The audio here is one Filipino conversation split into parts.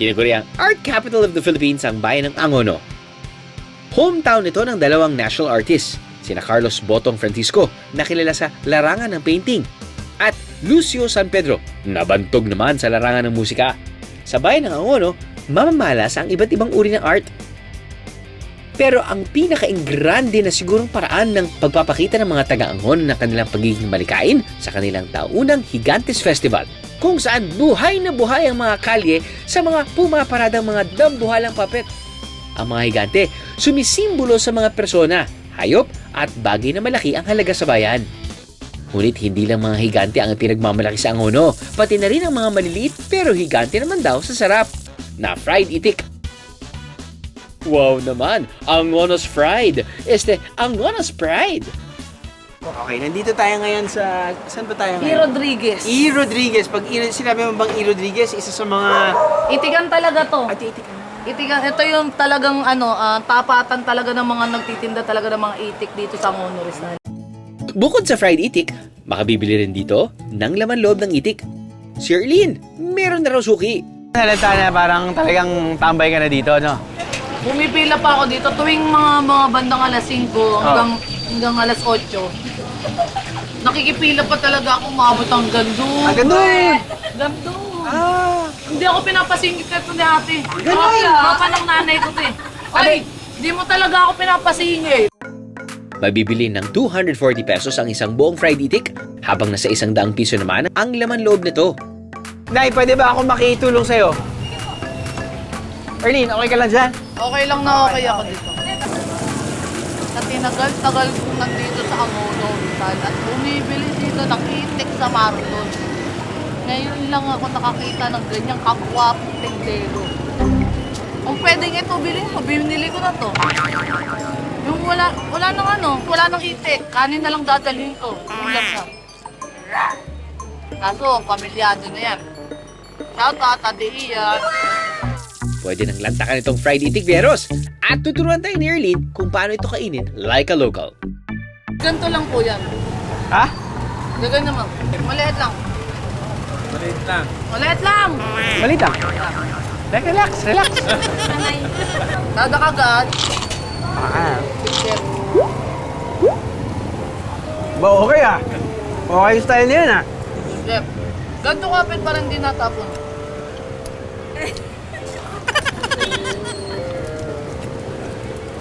Tinaguri ang Art Capital of the Philippines ang bayan ng Angono. Hometown ito ng dalawang national artists, sina Carlos Botong Francisco, na kilala sa larangan ng painting, at Lucio San Pedro, nabantog naman sa larangan ng musika. Sa bayan ng Angono, mamamalas ang iba't ibang uri ng art. Pero ang pinaka-ingrande na sigurong paraan ng pagpapakita ng mga taga-Angono ng kanilang pagiging malikain sa kanilang taunang Gigantes Festival, kung saan buhay na buhay ang mga kalye sa mga pumaparadang mga dambuhalang puppet. Ang mga higante sumisimbolo sa mga persona, hayop at bagay na malaki ang halaga sa bayan. Ngunit hindi lang mga higante ang pinagmamalaki sa Angono, pati na rin ang mga maliliit pero higante naman daw sa sarap na fried itik. Wow naman! Angono's Fried! Angono's Pride! Okay, nandito tayo ngayon sa... Saan ba tayo E. ngayon? Rodriguez. E. Rodriguez. Pag sinabi mo bang E. Rodriguez, isa sa mga... Itigan talaga to. Itikan. Itigan, ito yung talagang tapatan talaga ng mga nagtitinda talaga ng mga itik dito sa Angono Rizal. Bukod sa fried itik, makabibili rin dito ng laman loob ng itik. Si Erlene, meron na raw suki. Halata na parang talagang tambay ka na dito, no? Pumipila pa ako dito tuwing mga bandang alas 5 hanggang alas 8. Nakikipila pa talaga ako, umabot hanggang doon. Hanggang doon? Hanggang doon. Ah! Hindi ako pinapasingit ito ni ate. Ganun! Papa ng nanay ko to eh. Ay, di mo talaga ako pinapasingit. Mabibili ng 240 pesos ang isang buong fried itik, habang nasa 100 piso naman ang laman loob nito. Nay, pwede ba ako makitulong sa'yo? Erlene, okay ka lang dyan? Okay lang na okay ako dito. Sa tinagal-tagal kong nandito sa Angono Rizal at bumibili dito ng itik sa Marlon. Ngayon lang ako nakakita ng ganyang kapwapong tindero. Kung pwedeng ito bilhin mo, binili ko na to. Yung wala nang itik, kanin na lang dadalhin ko. Ulam na. Kaso, pamilyado na yan. Shout out, Ate Ian. Pwede nang lantakan itong fried itik, Vieros. At tuturuan tayo ni Erlene kung paano ito kainin like a local. Ganito lang po yan. Ha? Gagawin naman. Maliit lang. Maliit lang. Maliit lang! Maliit lang. Relax, relax. Dadakagan. Ba, okay ah. Okay yung style niyan ah. Chef, ganito kapit parang hindi natapon.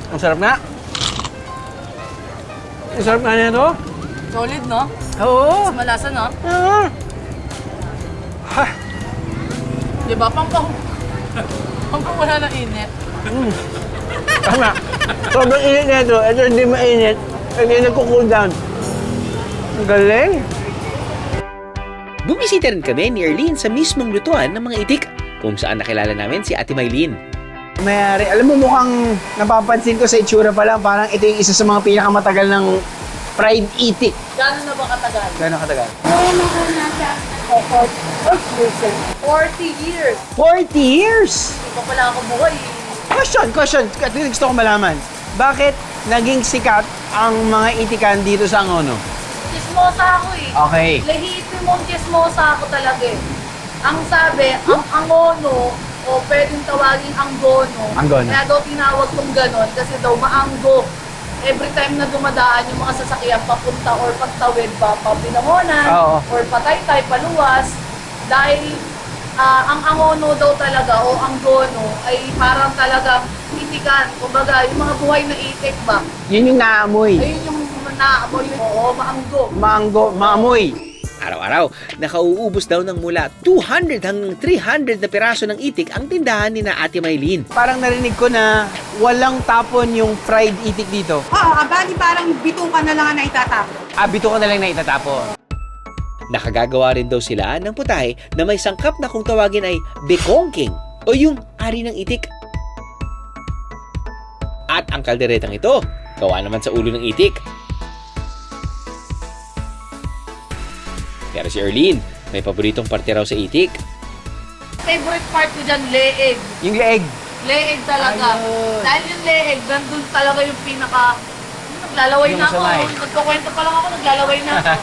Ang sarap nga. Ang sarap nga niya to. Solid, no? Oo. Mas malasa, no? Oo. Ha. Di ba? Pampang wala ng init. Tama. Sobrang init na ito. Ito hindi mainit. Hindi nagko-cool down. Ang galing. Bumisita rin kami ni Erlene sa mismong lutuan ng mga itik, kung saan nakilala namin si Ate Maylene. Mayari. Alam mo, mukhang napapansin ko sa itsura pa lang, parang ito yung isa sa mga pinakamatagal ng fried itik. Gano'n na ba katagal? Gano'ng katagal? 40 years. 40 years! Hindi pa pala ako buhay. Question. Ito yung gusto ko malaman. Bakit naging sikat ang mga itikan dito sa Angono? Chismosa ako eh. Okay. Lehitimong chismosa ako talaga eh. Ang sabi, ang Angono, o pwedeng tawagin Anggono. Anggono. Kaya daw tinawag kong ganon kasi daw maanggo. Every time na dumadaan yung mga sasakyan papunta or pagtawid pa Binangonan Oo. or Pataytay, paluwas. Dahil ang Angono daw talaga o Anggono ay parang talaga itikan. Kumbaga, yung mga buhay na itik ba? Yun yung naamoy. Ayun yung naamoy. Oo, maanggo. Maamoy. Araw-araw, nakauubos daw ng mula 200 hanggang 300 na piraso ng itik ang tindahan ni na Ate Maylene. Parang narinig ko na walang tapon yung fried itik dito. Oo, abali parang bitukan na lang na itatapon. Bito ko na lang na itatapon. Nakagagawa rin daw sila ng putahe na may sangkap na kung tawagin ay bekongking o yung ari ng itik. At ang kalderetang ito, gawa naman sa ulo ng itik. Pero si Erlene, may paboritong parte raw sa itik. Favorite part ko dyan, leeg. Yung leeg. Leeg talaga. Ayun. Dahil yung leeg, nandun talaga yung pinaka... Naglalaway Yung na ako. masama eh. Nagkukwento pa lang ako, naglalaway na ako.